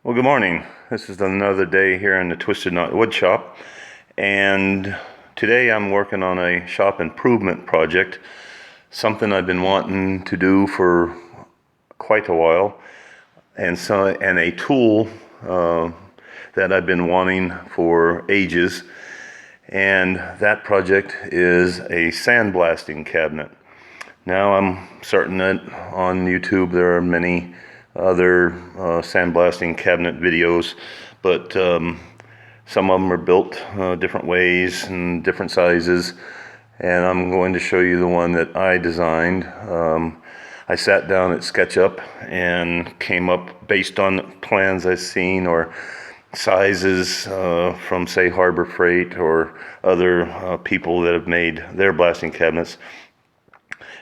Well, good morning. This is another day here in the Twisted Knot Wood Shop, and today I'm working on a shop improvement project, something I've been wanting to do for quite a while, and a tool that I've been wanting for ages, and that project is a sandblasting cabinet. Now I'm starting it on YouTube. There are many other sandblasting cabinet videos, but some of them are built different ways and different sizes, and I'm going to show you the one that I designed. I sat down at SketchUp and came up based on plans I've seen or sizes from, say, Harbor Freight or other people that have made their blasting cabinets.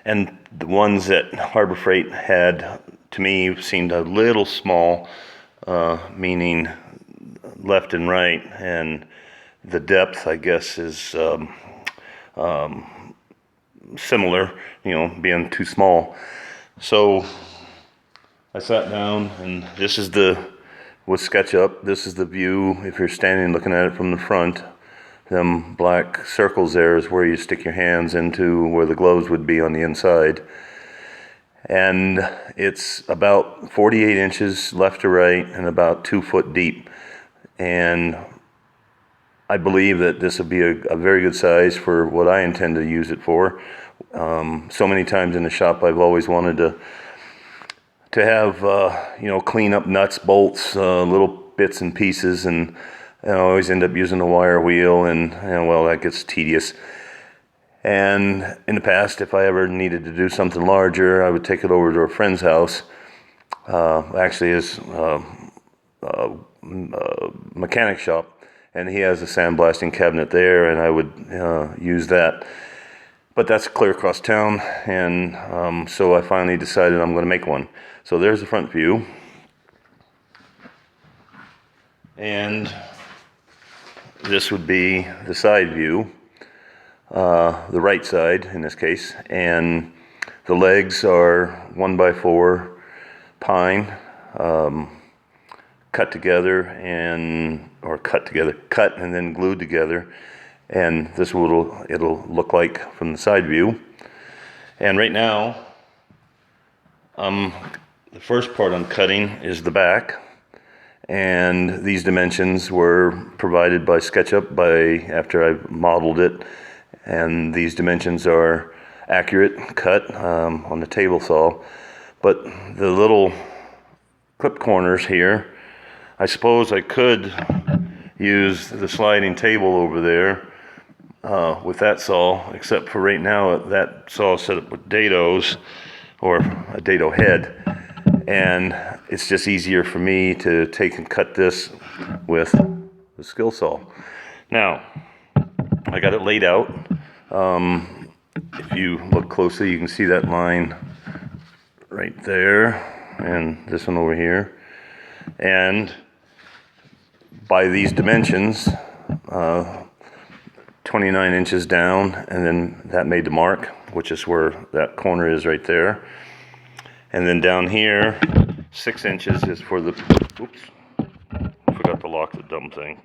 And the ones that Harbor Freight had, to me, seemed a little small, meaning left and right, and the depth, I guess, is similar, being too small. So I sat down, and this is with SketchUp, this is the view if you're standing looking at it from the front. Them black circles there is where you stick your hands into where the gloves would be on the inside. And it's about 48 inches left to right and about 2 foot deep. And I believe that this would be a very good size for what I intend to use it for. So many times in the shop I've always wanted to have, clean up nuts, bolts, little bits and pieces, and I always end up using a wire wheel, and well, that gets tedious. And in the past, if I ever needed to do something larger, I would take it over to a friend's house. Actually, his mechanic shop, and he has a sandblasting cabinet there, and I would use that. But that's clear across town, and so I finally decided I'm going to make one. So there's the front view. And this would be the side view, the right side in this case, and the legs are 1x4 pine, cut and then glued together, and this it'll look like from the side view. And right now, the first part I'm cutting is the back. And these dimensions were provided by SketchUp after I modeled it, and these dimensions are accurate cut on the table saw. But the little clip corners here, I suppose I could use the sliding table over there with that saw, except for right now that saw is set up with dados, or a dado head. And it's just easier for me to take and cut this with the skill saw. Now, I got it laid out. If you look closely, you can see that line right there, and this one over here. And by these dimensions, 29 inches down, and then that made the mark, which is where that corner is right there. And then down here, 6 inches is for the, oops, I forgot to lock the dumb thing.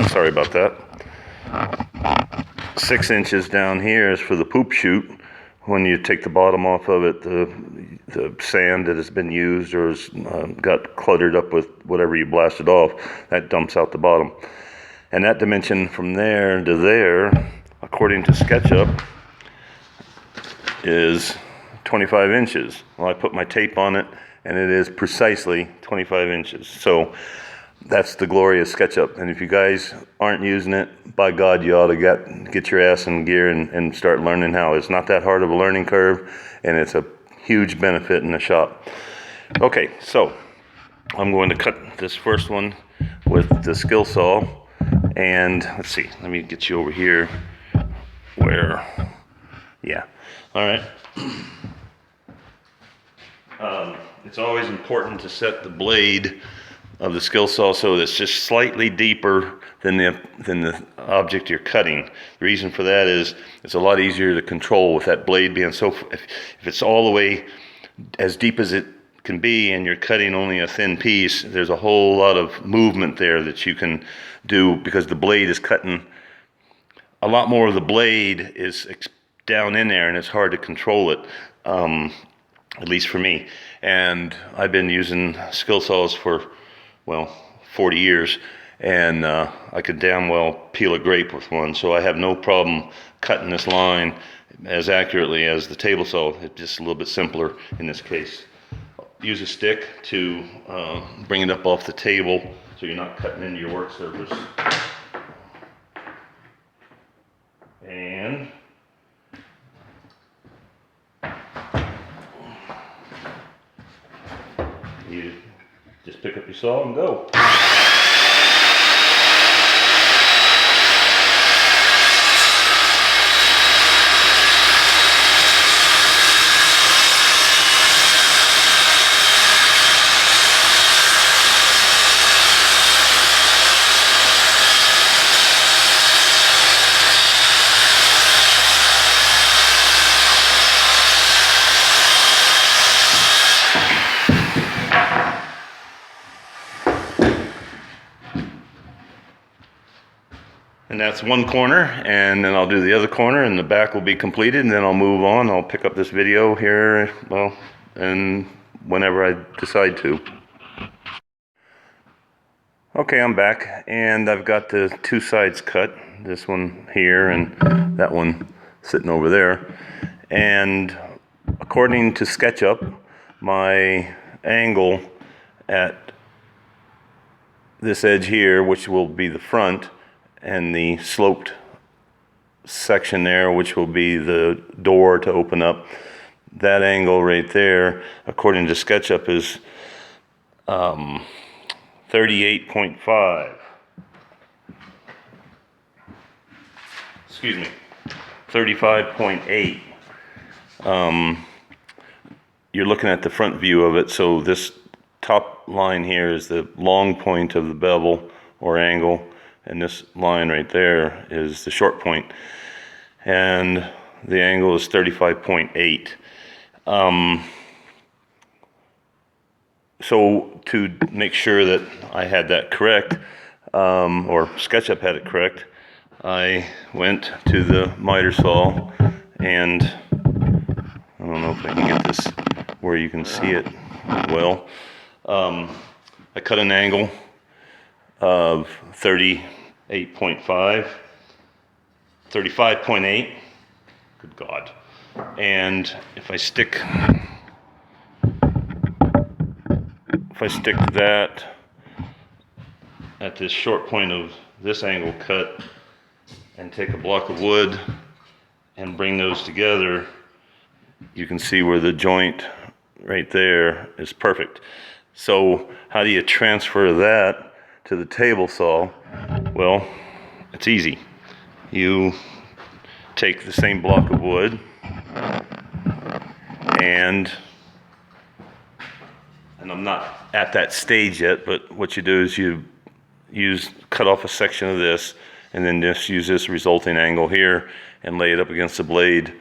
Sorry about that. 6 inches down here is for the poop chute. When you take the bottom off of it, the sand that has been used or has got cluttered up with whatever you blasted off, that dumps out the bottom. And that dimension from there to there, according to SketchUp, is 25 inches. Well, I put my tape on it, and it is precisely 25 inches. So that's the glory of SketchUp. And if you guys aren't using it, by God, you ought to get your ass in gear and start learning how. It's not that hard of a learning curve, and it's a huge benefit in the shop. Okay, so I'm going to cut this first one with the skill saw. And let's see, let me get you over here yeah, all right. It's always important to set the blade of the skill saw so it's just slightly deeper than the object you're cutting. The reason for that is it's a lot easier to control with that blade being so, if it's all the way as deep as it can be, and you're cutting only a thin piece, there's a whole lot of movement there that you can do, because the blade is cutting, a lot more of the blade is down in there, and it's hard to control it, at least for me. And I've been using skill saws for, well, 40 years, and I could damn well peel a grape with one, so I have no problem cutting this line as accurately as the table saw. It's just a little bit simpler in this case. Use a stick to bring it up off the table so you're not cutting into your work surface. And you just pick up your saw and go. And that's one corner, and then I'll do the other corner, and the back will be completed, and then I'll move on. I'll pick up this video here, well, and whenever I decide to. Okay, I'm back, and I've got the two sides cut. This one here, and that one sitting over there. And according to SketchUp, my angle at this edge here, which will be the front, and the sloped section there, which will be the door to open up, that angle right there, according to SketchUp, is 38.5. Excuse me, 35.8. You're looking at the front view of it, so this top line here is the long point of the bevel or angle, and this line right there is the short point, and the angle is 35.8. So to make sure that I had that correct, or SketchUp had it correct, I went to the miter saw, and I don't know if I can get this where you can see it well. I cut an angle of 38.5, 35.8, good God. And if I stick that at this short point of this angle cut and take a block of wood and bring those together, you can see where the joint right there is perfect. So how do you transfer that to the table saw? Well, it's easy. You take the same block of wood and I'm not at that stage yet, but what you do is you cut off a section of this and then just use this resulting angle here and lay it up against the blade.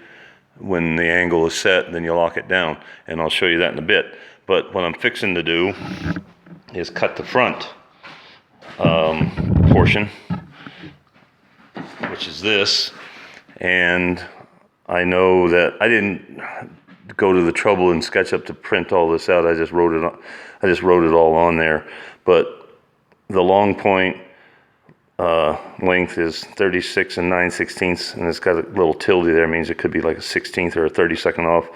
When the angle is set, then you lock it down, and I'll show you that in a bit. But what I'm fixing to do is cut the front portion, which is this, and I know that I didn't go to the trouble in SketchUp to print all this out. I just wrote it all on there. But the long point length is 36 and 9/16, and it's got a little tilde there. It means it could be like a 16th or a 32nd off.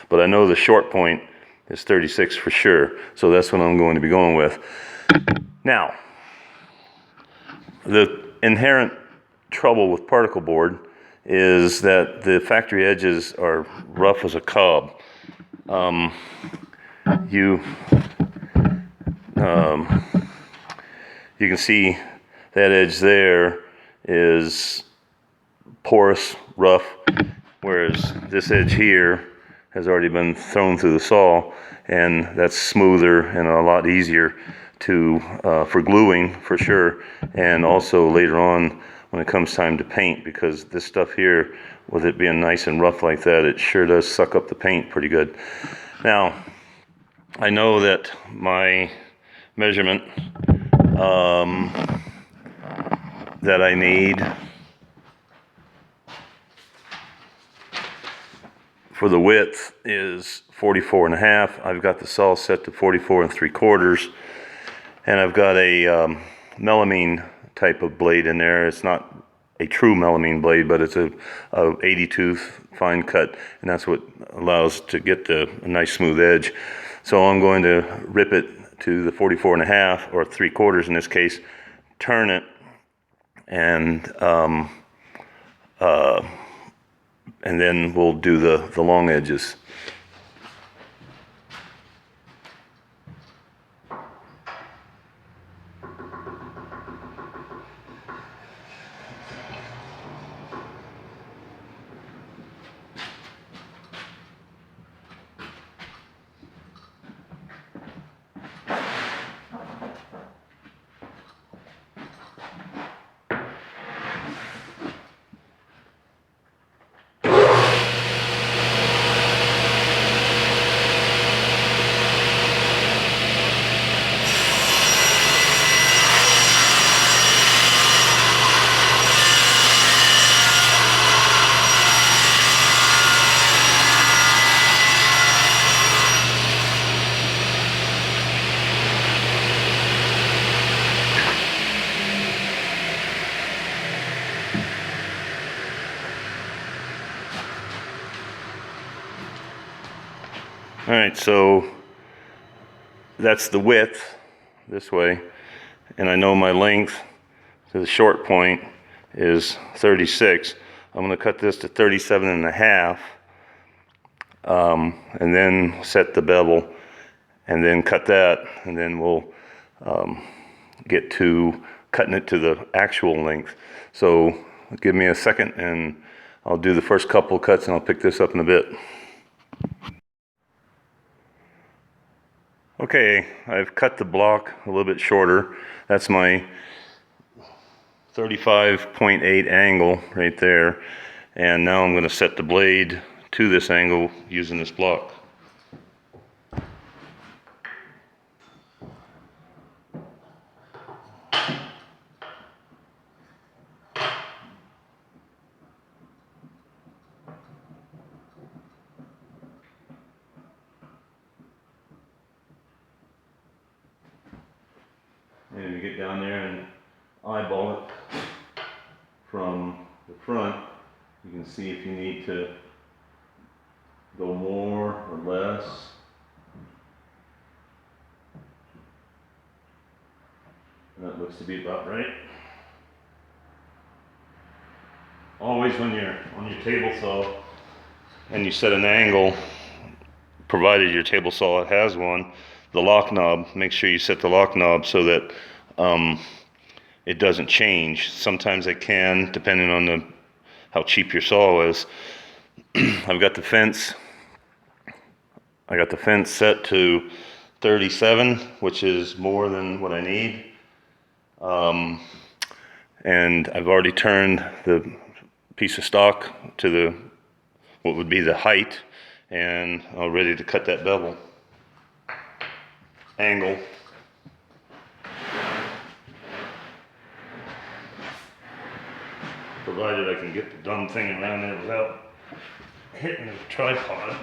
But I know the short point is 36 for sure, so that's what I'm going to be going with. Now, the inherent trouble with particle board is that the factory edges are rough as a cob. You can see that edge there is porous, rough, whereas this edge here has already been thrown through the saw, and that's smoother and a lot easier to for gluing for sure, and also later on when it comes time to paint, because this stuff here, with it being nice and rough like that, it sure does suck up the paint pretty good. Now, I know that my measurement that I need for the width is 44.5. I've got the saw set to 44 3/4, and I've got a melamine type of blade in there. It's not a true melamine blade, but it's a 80 tooth fine cut, and that's what allows to get a nice smooth edge. So I'm going to rip it to the 44.5 or 3/4 in this case, turn it, and then we'll do the long edges. All right, so that's the width this way, and I know my length to the short point is 36. I'm going to cut this to 37.5, and then set the bevel, and then cut that, and then we'll get to cutting it to the actual length. So give me a second, and I'll do the first couple of cuts, and I'll pick this up in a bit. Okay, I've cut the block a little bit shorter. That's my 35.8 angle right there. And now I'm going to set the blade to this angle using this block. And you get down there and eyeball it from the front. You can see if you need to go more or less. And that looks to be about right. Always when you're on your table saw and you set an angle, provided your table saw has one, the lock knob, make sure you set the lock knob so that it doesn't change. Sometimes it can, depending on how cheap your saw is. I've got the fence. I got the fence set to 37, which is more than what I need. And I've already turned the piece of stock to what would be the height, and I'm ready to cut that bevel angle. Provided I can get the dumb thing around there without hitting the tripod.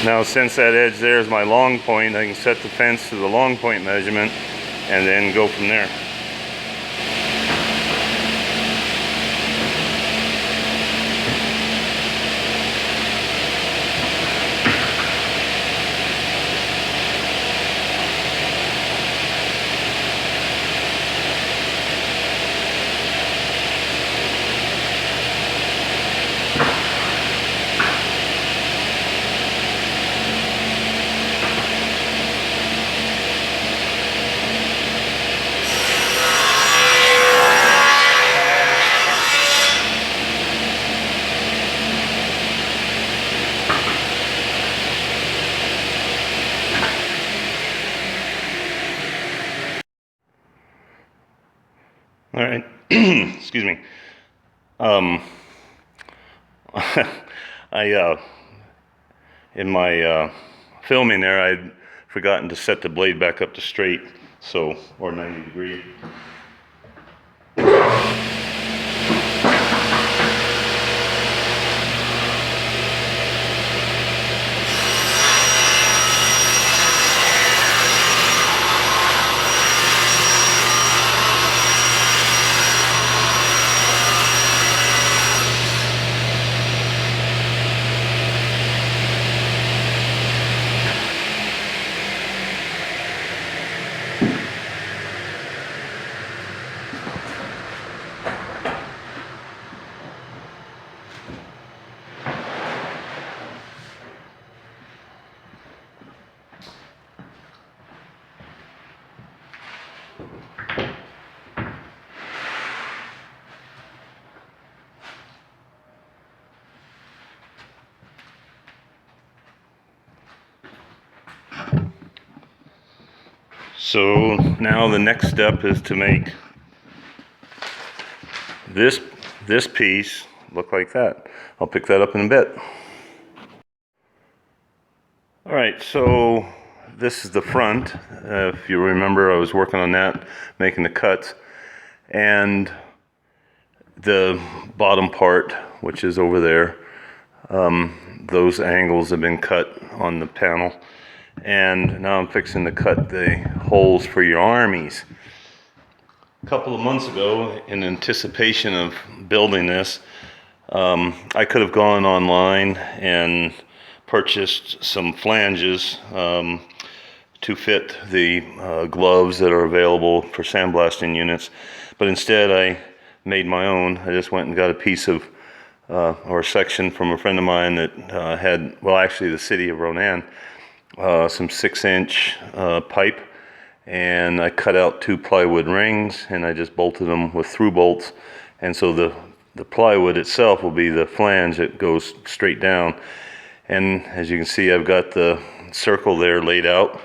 Now, since that edge there is my long point, I can set the fence to the long point measurement and then go from there. All right, excuse me. In my filming there, I'd forgotten to set the blade back up to straight, so, or 90 degree. So now the next step is to make this piece look like that. I'll pick that up in a bit. All right, so this is the front. If you remember, I was working on that, making the cuts, and the bottom part, which is over there, those angles have been cut on the panel. And now I'm fixing to cut the holes for your armies. A couple of months ago, in anticipation of building this, I could have gone online and purchased some flanges to fit the gloves that are available for sandblasting units, but instead I made my own. I just went and got a piece of or a section from a friend of mine that had, well, actually the city of Ronan, some 6-inch pipe, and I cut out 2 plywood rings and I just bolted them with through bolts, and so the plywood itself will be the flange that goes straight down. And as you can see, I've got the circle there laid out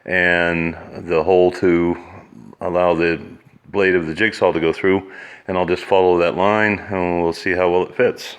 and the hole to allow the blade of the jigsaw to go through, and I'll just follow that line and we'll see how well it fits.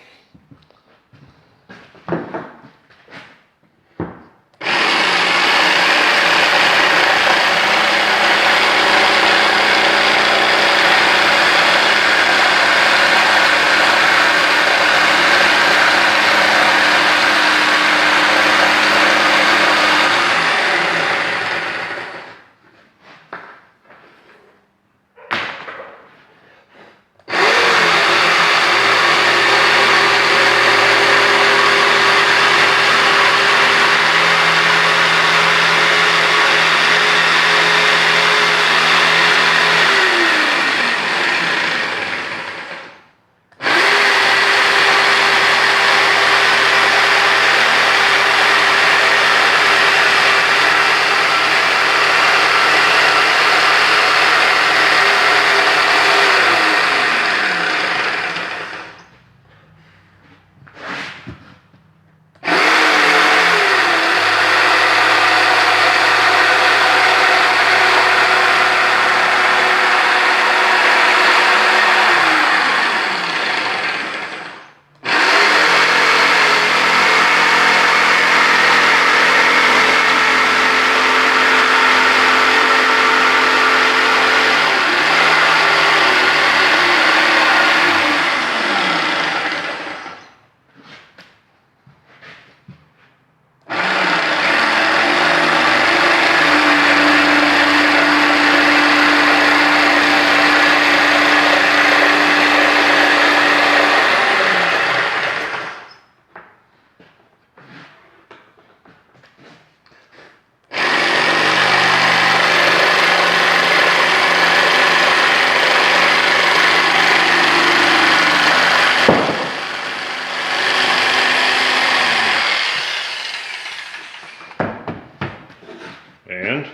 And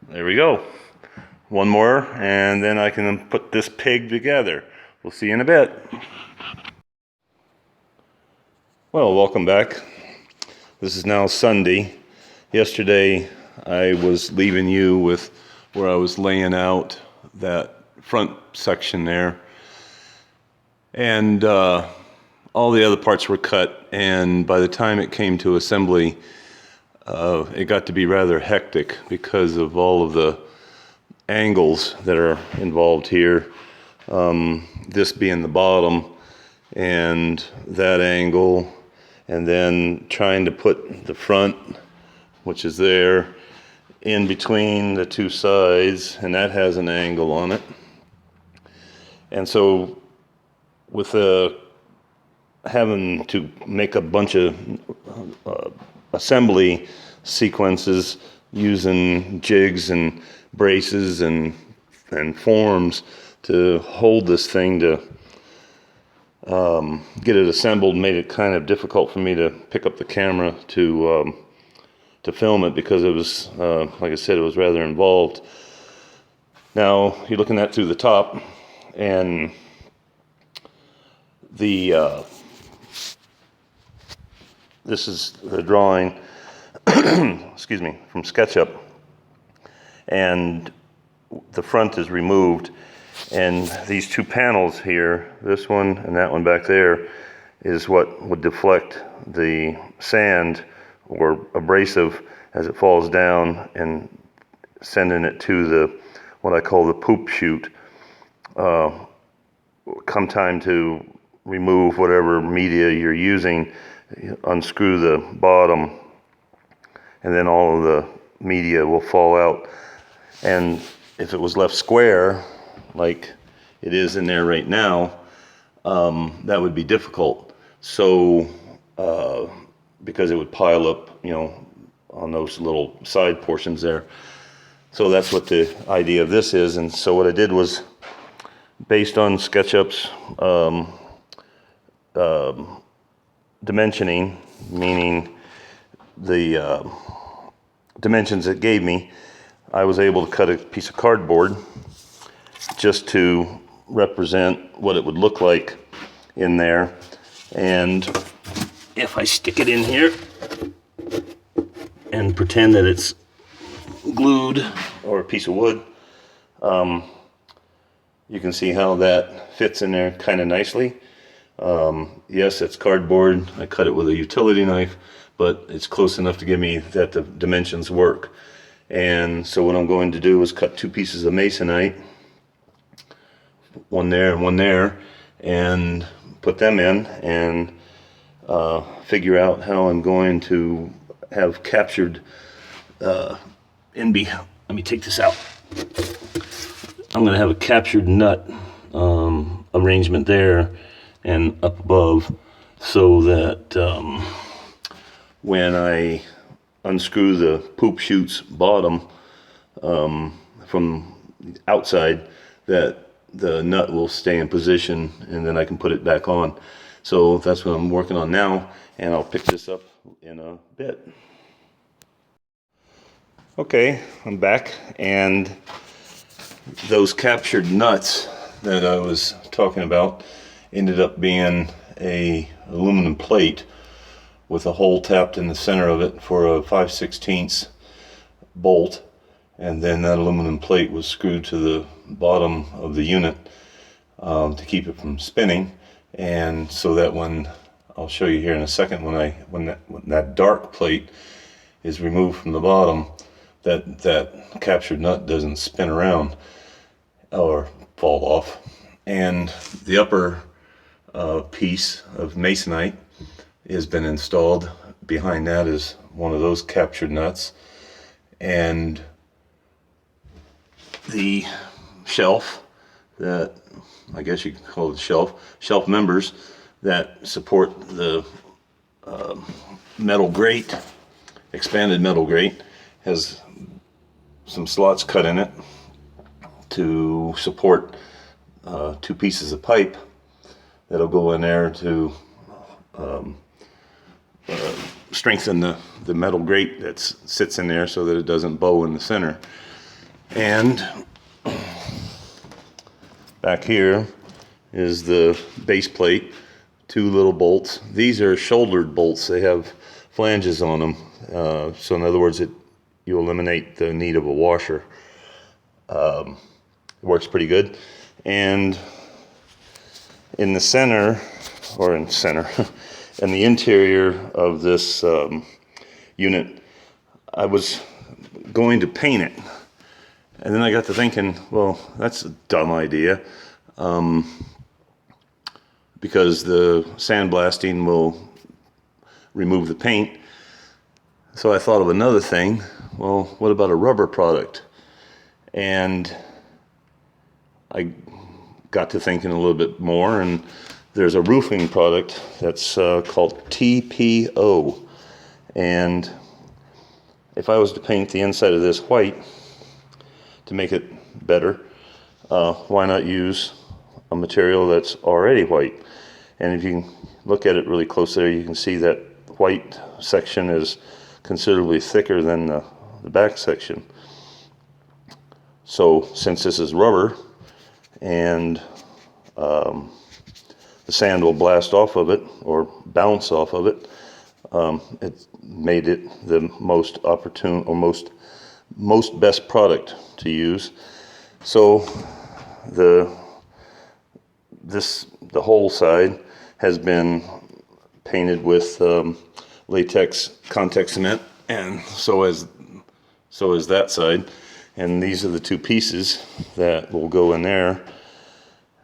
there we go. One more, and then I can put this pig together. We'll see you in a bit. Well, welcome back. This is now Sunday. Yesterday I was leaving you with where I was laying out that front section there, and all the other parts were cut, and by the time it came to assembly, it got to be rather hectic because of all of the angles that are involved here. This being the bottom, and that angle, and then trying to put the front, which is there, in between the two sides, and that has an angle on it. And so with having to make a bunch of assembly sequences using jigs and braces and forms to hold this thing to get it assembled, made it kind of difficult for me to pick up the camera to film it, because it was, like I said, it was rather involved. Now you're looking at through the top, and this is the drawing, excuse me, from SketchUp, and the front is removed, and these two panels here, this one and that one back there, is what would deflect the sand or abrasive as it falls down and sending it to the, what I call the poop chute. Come time to remove whatever media you're using, unscrew the bottom, and then all of the media will fall out. And if it was left square, like it is in there right now, that would be difficult. So, because it would pile up, you know, on those little side portions there. So that's what the idea of this is. And so what I did was, based on SketchUp's dimensioning, meaning the dimensions it gave me, I was able to cut a piece of cardboard just to represent what it would look like in there. And if I stick it in here and pretend that it's glued or a piece of wood, you can see how that fits in there kind of nicely. Yes, it's cardboard. I cut it with a utility knife, but it's close enough to give me that the dimensions work. And so what I'm going to do is cut two pieces of masonite, one there and one there, and put them in, and figure out how I'm going to have captured let me take this out. I'm going to have a captured nut arrangement there and up above, so that when I unscrew the poop chute's bottom from outside, that the nut will stay in position, and then I can put it back on. So that's what I'm working on now, and I'll pick this up in a bit. Okay, I'm back, and those captured nuts that I was talking about ended up being a aluminum plate with a hole tapped in the center of it for a 5/16 bolt, and then that aluminum plate was screwed to the bottom of the unit to keep it from spinning. And so that when, I'll show you here in a second, when that dark plate is removed from the bottom, that captured nut doesn't spin around or fall off. And the upper piece of masonite has been installed. Behind that is one of those captured nuts, and the shelf, that I guess you could call it shelf members that support the metal grate, expanded metal grate, has some slots cut in it to support two pieces of pipe that'll go in there to strengthen the metal grate that sits in there so that it doesn't bow in the center. And back here is the base plate, two little bolts. These are shouldered bolts. They have flanges on them. So in other words, you eliminate the need of a washer. It works pretty good. And in the center, in the interior of this unit, I was going to paint it. And then I got to thinking, well, that's a dumb idea. Because the sandblasting will remove the paint. So I thought of another thing. Well, what about a rubber product? And I got to thinking a little bit more, and there's a roofing product that's called TPO. And if I was to paint the inside of this white to make it better, why not use a material that's already white? And if you look at it really close there, you can see that white section is considerably thicker than the back section. So since this is rubber, and the sand will blast off of it or bounce off of it, it made it the most opportune or most best product to use. So the whole side has been painted with latex contact cement, and so is that side. And these are the two pieces that will go in there.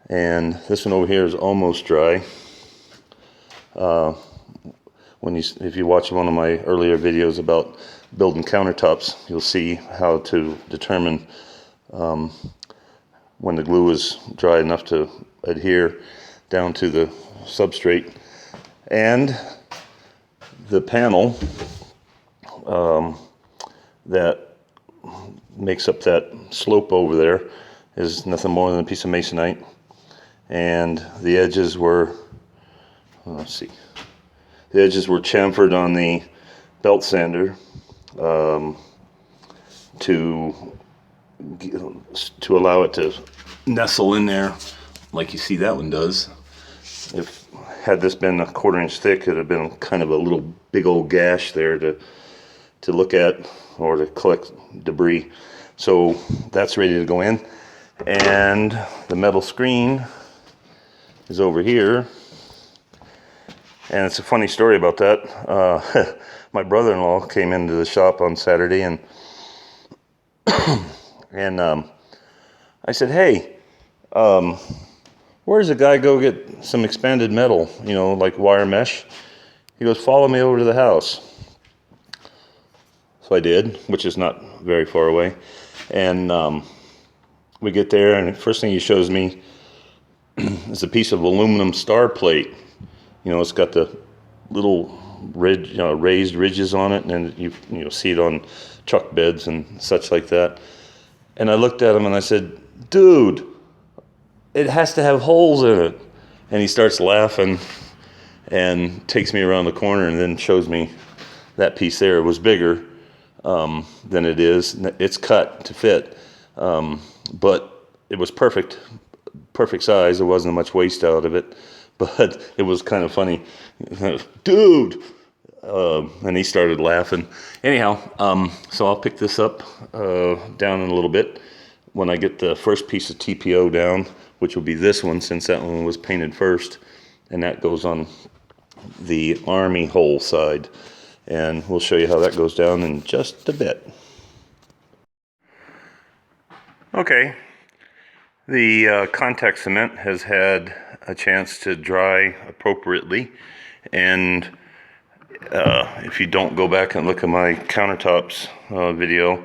And this one over here is almost dry. If you watch one of my earlier videos about building countertops, you'll see how to determine when the glue is dry enough to adhere down to the substrate. And the panel that makes up that slope over there is nothing more than a piece of masonite, and the edges were, let's see, the edges were chamfered on the belt sander to allow it to nestle in there like you see that one does. Had this been a 1/4 inch thick, it would have been kind of a little big old gash there to look at or to collect debris. So that's ready to go in, and the metal screen is over here. And it's a funny story about that. My brother-in-law came into the shop on Saturday, and I said, hey, where does a guy go get some expanded metal, like wire mesh? He goes, follow me over to the house. So I did, which is not very far away. And we get there, and the first thing he shows me is a piece of aluminum star plate. It's got the little raised ridges on it, and you see it on truck beds and such like that. And I looked at him and I said, dude, it has to have holes in it. And he starts laughing and takes me around the corner and then shows me that piece there. It was bigger than it is. It's cut to fit, but it was perfect size. There wasn't much waste out of it, but it was kind of funny. Dude! And he started laughing. Anyhow, so I'll pick this up down in a little bit when I get the first piece of TPO down, which will be this one, since that one was painted first, and that goes on the army hole side. And we'll show you how that goes down in just a bit. Okay, the contact cement has had a chance to dry appropriately, and if you don't go back and look at my countertops video,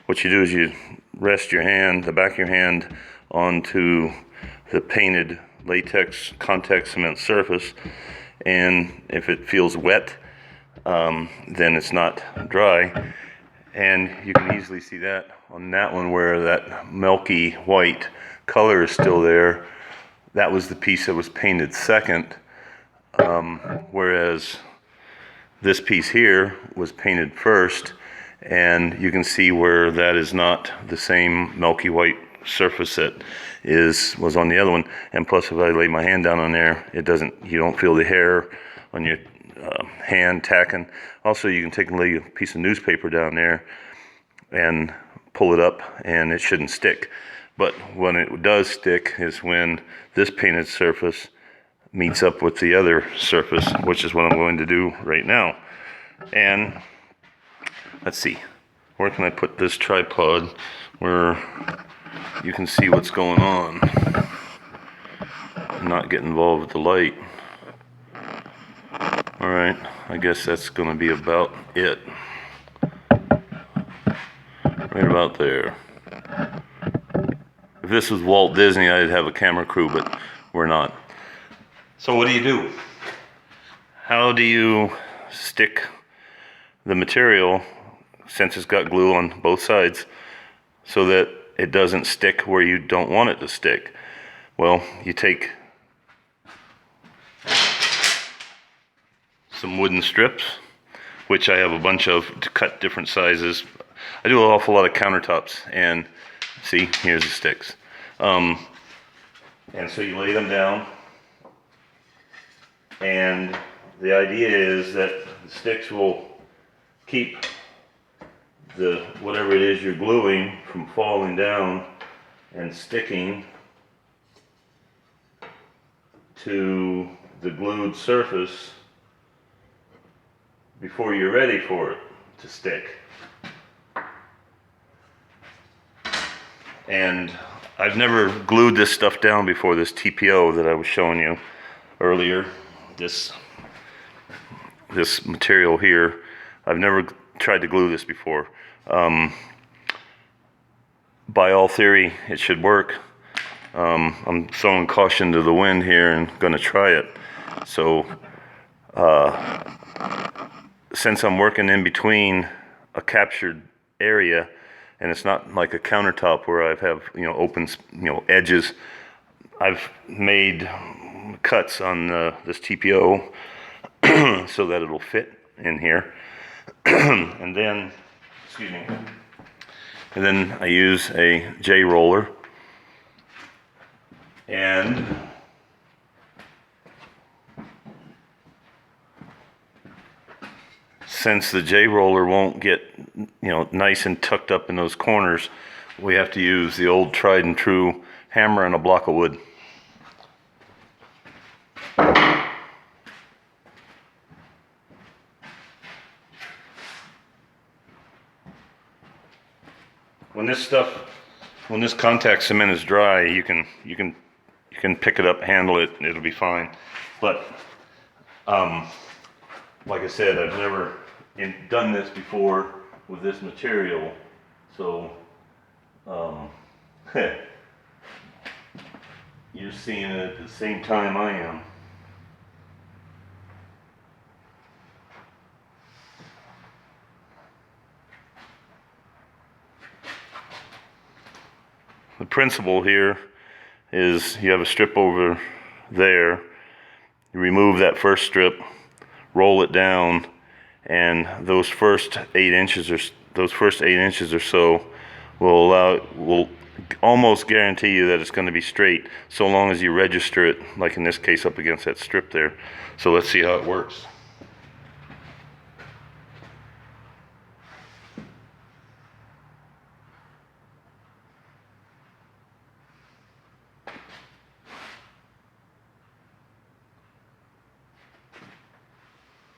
what you do is you rest your hand, the back of your hand, onto the painted latex contact cement surface, and if it feels wet, then it's not dry. And you can easily see that on that one where that milky white color is still there. That was the piece that was painted second, whereas this piece here was painted first, and you can see where that is not the same milky white surface that was on the other one. And plus, if I lay my hand down on there, you don't feel the hair on your hand tacking. Also, you can take and lay a piece of newspaper down there, and pull it up, and it shouldn't stick. But when it does stick is when this painted surface meets up with the other surface, which is what I'm going to do right now. And let's see, where can I put this tripod where you can see what's going on and not get involved with the light. Alright, I guess that's going to be about it. Right about there. If this was Walt Disney, I'd have a camera crew, but we're not. So what do? How do you stick the material, since it's got glue on both sides, so that it doesn't stick where you don't want it to stick? Well, you take some wooden strips, which I have a bunch of to cut different sizes. I do an awful lot of countertops, and see, here's the sticks. And so you lay them down, and the idea is that the sticks will keep the whatever it is you're gluing from falling down and sticking to the glued surface before you're ready for it to stick. And I've never glued this stuff down before, this TPO that I was showing you earlier, this material here. I've never tried to glue this before. By all theory, it should work. I'm throwing caution to the wind here and gonna try it. So, since I'm working in between a captured area, and it's not like a countertop where I have, open, edges, I've made cuts on this TPO so that it'll fit in here. And then, excuse me, and then I use a J roller, and since the J roller won't get, nice and tucked up in those corners, we have to use the old tried and true hammer and a block of wood. When this contact cement is dry, you can pick it up, handle it, and it'll be fine. But like I said, I've never done this before with this material, so you're seeing it at the same time I am. The principle here is you have a strip over there, you remove that first strip, roll it down, and those first 8 inches or so will almost guarantee you that it's going to be straight, so long as you register it, like in this case, up against that strip there. So let's see how it works.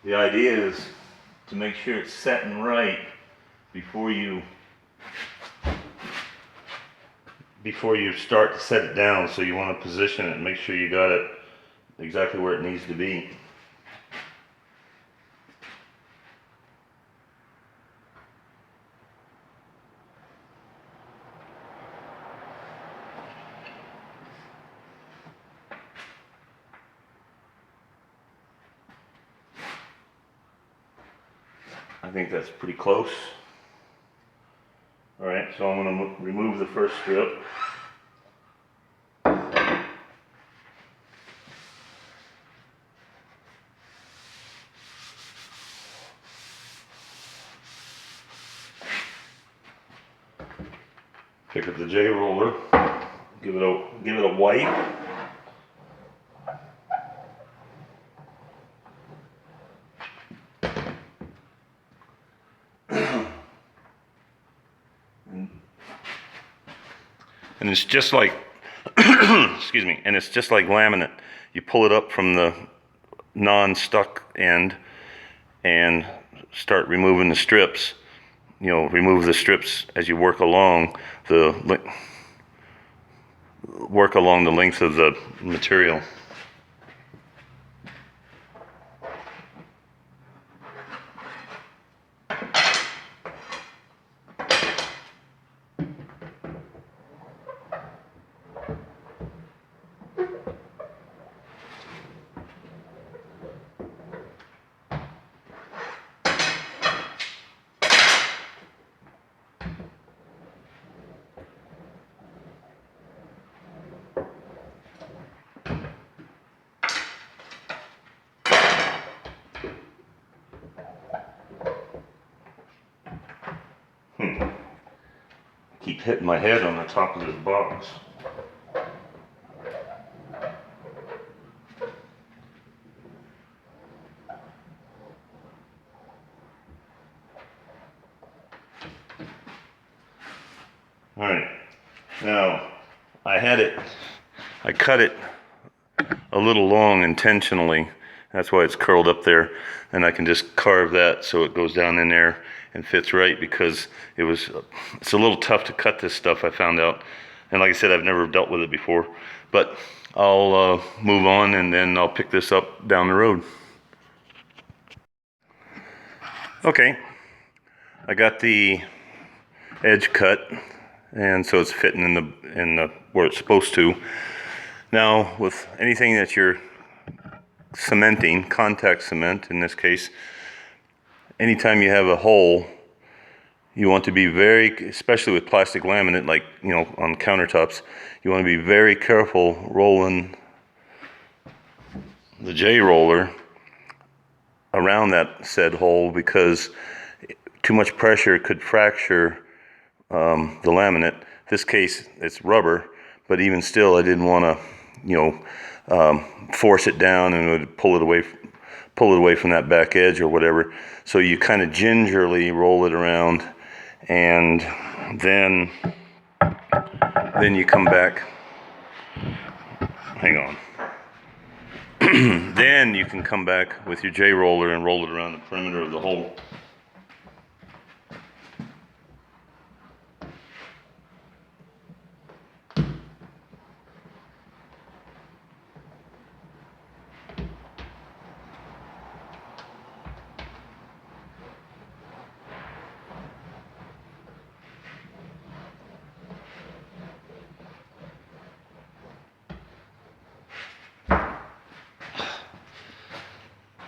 The idea is to make sure it's setting right before you start to set it down. So you want to position it and make sure you got it exactly where it needs to be. I think that's pretty close. All right, so I'm going to remove the first strip. Pick up the J roller, give it a wipe. And it's just like, excuse me, and it's just like laminate. You pull it up from the non-stuck end and start removing the strips. You know, remove the strips as you work along the length of the material. Keep hitting my head on the top of this box. All right, now I cut it a little long intentionally. That's why it's curled up there, and I can just carve that so it goes down in there and fits right, because it's a little tough to cut this stuff, I found out. And like I said, I've never dealt with it before, but I'll move on and then I'll pick this up down the road. Okay, I got the edge cut, and so it's fitting in the where it's supposed to. Now, with anything that you're cementing, contact cement in this case, anytime you have a hole, you want to be very, especially with plastic laminate, like, you know, on countertops, you want to be very careful rolling the J-roller around that said hole, because too much pressure could fracture the laminate. In this case, it's rubber, but even still, I didn't want to, you know, force it down and it would pull it away from that back edge or whatever. So you kind of gingerly roll it around, and then you come back. Hang on. Then you can come back with your J-roller and roll it around the perimeter of the hole.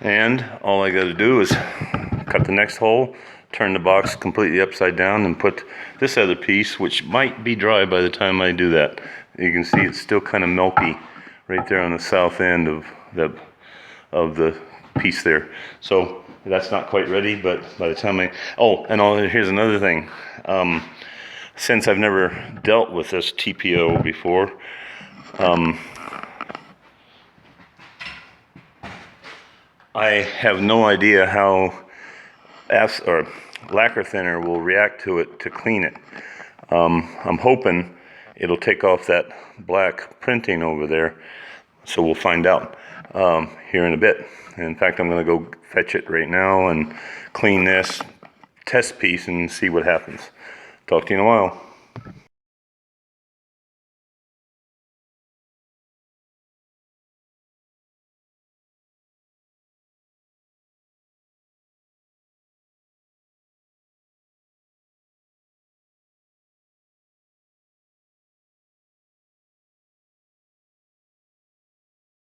And all I got to do is cut the next hole, turn the box completely upside down, and put this other piece, which might be dry by the time I do that. You can see it's still kind of milky right there on the south end of the piece there. So that's not quite ready, but by the time here's another thing. Since I've never dealt with this TPO before, I have no idea how lacquer thinner will react to it to clean it. I'm hoping it'll take off that black printing over there, so we'll find out here in a bit. And in fact, I'm going to go fetch it right now and clean this test piece and see what happens. Talk to you in a while.